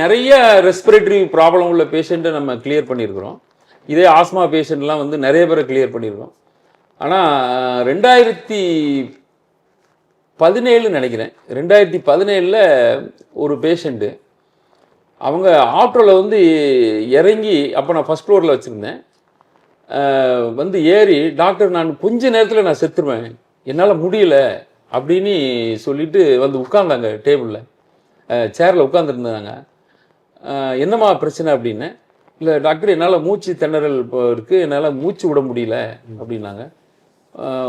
நிறைய respiratory problem உள்ள பேஷண்ட்டை நம்ம கிளியர் பண்ணியிருக்கிறோம். இதே ஆஸ்மா பேஷண்ட்லாம் வந்து நிறைய பேரை கிளியர் பண்ணியிருக்கோம். ஆனால் 2017 நினைக்கிறேன், 2017 ஒரு பேஷண்ட்டு அவங்க ஆட்டோவில் வந்து இறங்கி, அப்போ நான் ஃபஸ்ட் ஃப்ளோரில் வச்சுருந்தேன், வந்து ஏறி டாக்டர் நான் கொஞ்ச நேரத்தில் நான் செத்துருவேன், என்னால் முடியல அப்படின்னு சொல்லிட்டு வந்து உட்கார்ந்தாங்க. டேபிளில் சேரில் உட்காந்துருந்தாங்க. என்னம்மா பிரச்சனை அப்படின்னு. இல்லை டாக்டர், என்னால் மூச்சு திணறல் இப்போ இருக்குது, என்னால் மூச்சு விட முடியல அப்படின்னாங்க.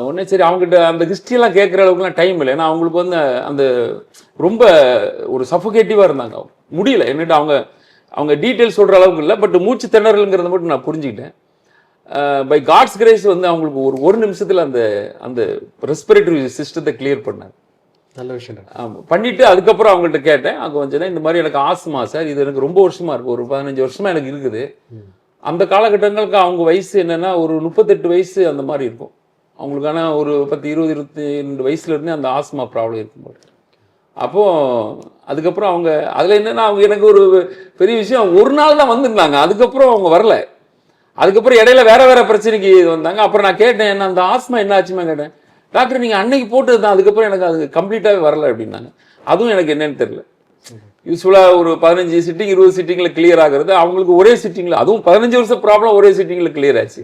உடனே சரி, அவங்ககிட்ட அந்த ஹிஸ்ட்ரியெல்லாம் கேட்குற அளவுக்குலாம் டைம் இல்லை. ஏன்னா அவங்களுக்கு வந்து அந்த ரொம்ப ஒரு சஃபோகேட்டிவாக இருந்தாங்க, முடியல என்னட்டு அவங்க டீட்டெயில்ஸ் சொல்கிற அளவுக்கு இல்லை. பட் மூச்சு திணறலுங்கிறத மட்டும் நான் புரிஞ்சுக்கிட்டேன். பை காட்ஸ் கிரேஸ் வந்து அவங்களுக்கு ஒரு நிமிஷத்தில் அந்த அந்த ரெஸ்பிரேட்டரி சிஸ்டத்தை கிளியர் பண்ணாங்க. நல்ல விஷயம். ஆமாம், பண்ணிவிட்டு அதுக்கப்புறம் அவங்கள்ட்ட கேட்டேன். அவங்க கொஞ்சம் இந்த மாதிரி எனக்கு ஆஸ்மா சார், இது எனக்கு ரொம்ப வருஷமாக இருக்குது, ஒரு 15 வருஷமாக எனக்கு இருக்குது. அந்த காலகட்டங்களுக்கு அவங்க வயசு என்னென்னா ஒரு 38 வயசு அந்த மாதிரி இருக்கும் அவங்களுக்கான. ஒரு 10, 20, 22 வயசுலேருந்தே அந்த ஆஸ்மா ப்ராப்ளம் இருக்கும்போது. அப்போது அதுக்கப்புறம் அவங்க அதில் என்னென்னா, அவங்க எனக்கு ஒரு பெரிய விஷயம், ஒரு நாள் தான் வந்திருந்தாங்க, அதுக்கப்புறம் அவங்க வரல. அதுக்கப்புறம் இடையில வேறு பிரச்சனைக்கு வந்தாங்க. அப்புறம் நான் கேட்டேன், என்ன அந்த ஆஸ்மா என்ன ஆச்சுமா கேட்டேன். டாக்டர் நீங்கள் அன்னைக்கு போட்டது தான், அதுக்கப்புறம் எனக்கு அது கம்ப்ளீட்டாகவே வரல அப்படின்னாங்க. அதுவும் எனக்கு என்னன்னு தெரியல. யூஸ்வலாக ஒரு 15 சிட்டிங் 20 சிட்டிங்கில் கிளியர் ஆகிறது, அவங்களுக்கு ஒரே சிட்டிங்கில், அதுவும் 15 வருஷம் ப்ராப்ளம் ஒரே சிட்டிங்கில் கிளியர் ஆச்சு.